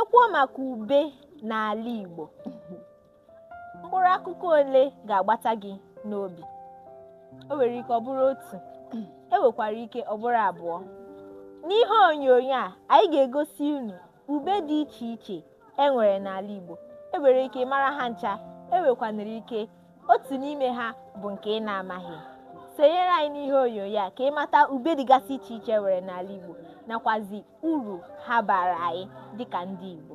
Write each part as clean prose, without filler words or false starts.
Okwuo maka ube n'ala Igbo. Mkpụrụ akụkọ ole ga-agbata gị n'obi? O nwere ike ọ bụrụ otu, nwekwara ike ọ bụrụ abụọ. N'ihe onyonyo a, anyị ga-egosi unu ube dị iche iche enwere n'ala Igbo. Enwere ike mara ha ncha, enwekwanara ike otu n'ime ha bụ nke ị na-amaghị. Sonyere anyị n'ihe onyonyo a ka ị mata ube dịgasị iche iche enwere n'ala Igbo nakwazi uru ha bara anyị dịka ndị Igbo.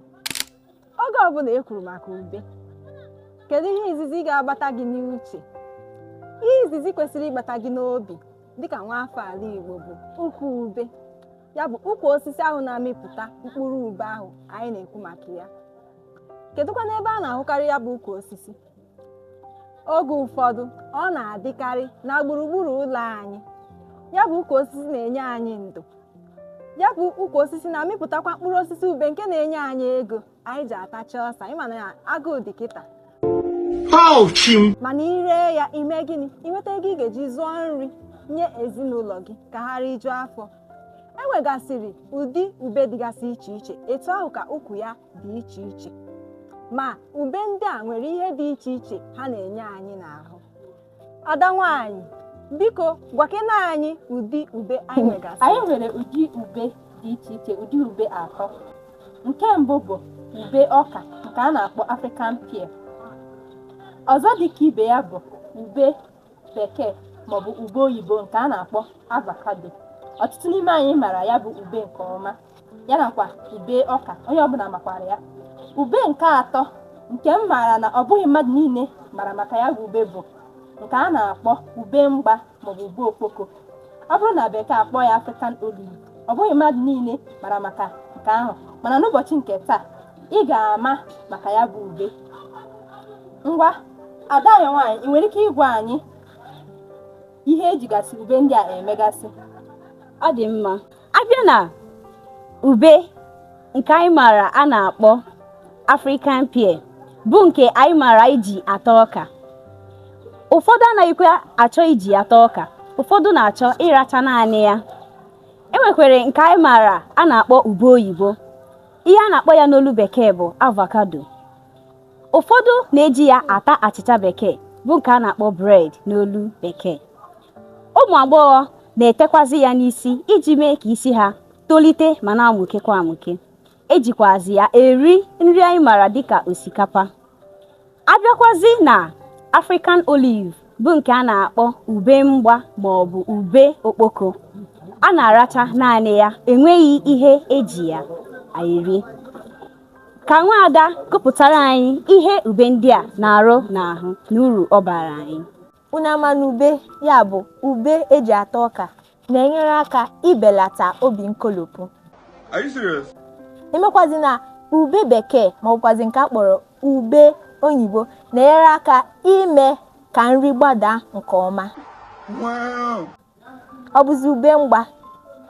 Oge ọbụla e kwuru maka ube, kedu ihe izizi ga-agbata gị n'uche? Ihe izizi kwesịrị ịgbata gị n'obi dịka nwaafọ ala Igbo bụ ukwu ube, ya bụ ukwu osisi ahụ na-amịpụta mkpụrụ ube ahụ anyị na-ekwu maka ya. Kedụkwa n'ebe a na-ahụkarị ya bụ ukwu osisi? Oge ụfọdụ ọ na-adịkarị na gburugburu ụlọ anyị. Ya bụ ukwu osisi na-enye anyị ndo. Ya bụ ukwu osisi na-amịpụtakwa mkpụrụ osisi ube nke na-enye anyị ego anyị ji atacha ọsa. Ịma na ya agụụ dị kịta. Mana ire ya ime gịnị? Inweta ego ị ga-eji zụọ nri nye ezinụlọ gị ka ha rijuo afọ. Enwegasịrị ụdị ube dịgasị iche iche, etu ahụ ka ukwu ya dị iche iche. Ma ube ndị a nwere ihe dị iche iche ha na-enye anyị n'ahụ. Ada nwaanyị, biko gwakena anyị ụdị ube anyị nwegasị. Anyị nwere ụdị ube dị iche iche, ụdị ube atọ. Nke mbụ bụ ube ọka nke a na-akpọ African pear. Ọzọ dịka ibe ya bụ ube bekee maọbụ ube oyibo nke a na-akpọ avocado. Ọtụtụ n'ime anyị mara ya bụ ube nke ọma, ya nakwa ube ọka, onye ọbụla makwara ya. Ube nke atọ nke m maara na ọ bụghị mmadụ niile mara maka ya bụ ube bụ nke a na-akpọ ube mgba maọbụ ube okpoko. Ọ bụrụ na bekee akpọ ya African olive, ọ bụghị mmadụ niile mara maka nke ahụ, mana n'ụbọchị nke taa ị ga-ama maka ya bụ ube. Ngwa, ada anyị nwaanyị, ị nwere ike ịgwa anyị ihe ejigasị ube ndị a emegasị? Ọ dị mma. Abịa na ube nke anyị maara a na-akpọ African pear bụ nke anyị maara iji ata ọka. Ụfọdụ anaghịkwa achọ iji ata ọka, ụfọdụ na-achọ ịracha naanị ya. Enwekwere nke anyị maara a na-akpọ ube oyibo. Ihe a na-akpọ ya n'olu bekee bụ avocado. Ụfọdụ na-eji ya ata achịcha bekee bụ nke a na-akpọ bread n'olu bekee. Ụmụ agbọghọ na-etekwazi ya n'isi iji mee ka isi ha tolite ma na-amụkekwa amụke. Ejikwazi ya eri nri anyị maara dịka osikapa. Abịakwazi na African olive bụ nke a na-akpọ ube mgba maọbụ ube okpoko. A na-aracha naanị ya, enweghị ihe eji ya eri. Ka nwaada gụpụtara anyị ihe ube ndị a na-arụ n'ahụ na uru ọ bara anyị. Unu ama na ube ya bụ ube eji ata ọka na-enyere aka ibelata obi nkolopụ. Are you serious? Emekwazi na ube bekee ma ọbụkwazi nke a kpọrọ ube oyibo na-enyere aka ime ka nri gbada nke ọma. Wow. Ọ bụzi ube mgba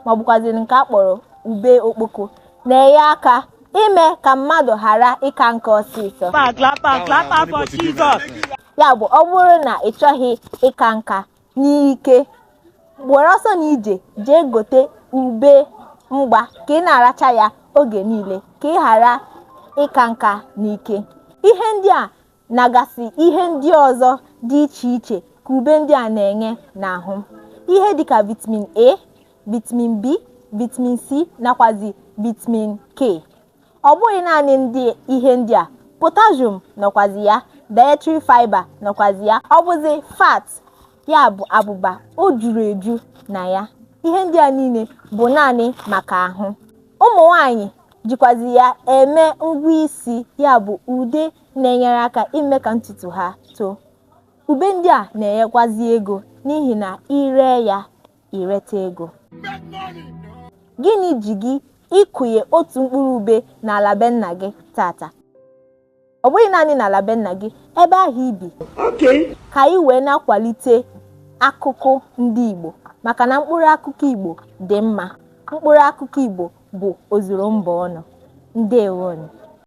ma ọbụkwazi nke a kpọrọ ube okpoko na-enye aka ime ka mmadụ ghara ịka nka ọsịsọ. Ya bụ, ọ bụrụ na ị chọghị ịka nka n'ike, gboro ọsọ na ije jee gote ube mgba ka ị na-aracha ya oge niile ka ị ghara ịka nka n'ike. Ihe ndị a nagasị ihe ndị ọzọ dị iche iche ka ube ndị a na-enye n'ahụ. Ihe dịka vitamin A, vitamin B, vitamin C nakwazi vitamin K. Ọ bụghị naanị ihe ndị a, potassium nọkwazi ya, dietary fiber nọkwazi ya, ọ bụzi fat, ya bụ abụba o juru eju na ya. Ihe ndị a niile bụ naanị maka ahụ. Ụmụ nwanyị jikwazi ya eme ngwa isi, ya bụ ude na-enyere aka ime ka ntutu ha too. Ube ndị a na-enyekwazi ego n'ihi na ire ya ireta ego. Gịnị ji gị ịkụnye otu mkpụrụ ube n'ala be nna gị tata? Ọ bụghị naanị n'ala be nna gị, ebe ahụ ibi, ka anyị wee na-akwalite akụkụ ndị Igbo, maka na mkpụrụ akụkụ Igbo dị mma. Mkpụrụ akụkụ Igbo bụ ozuru mba ọnụ. Ndewonu.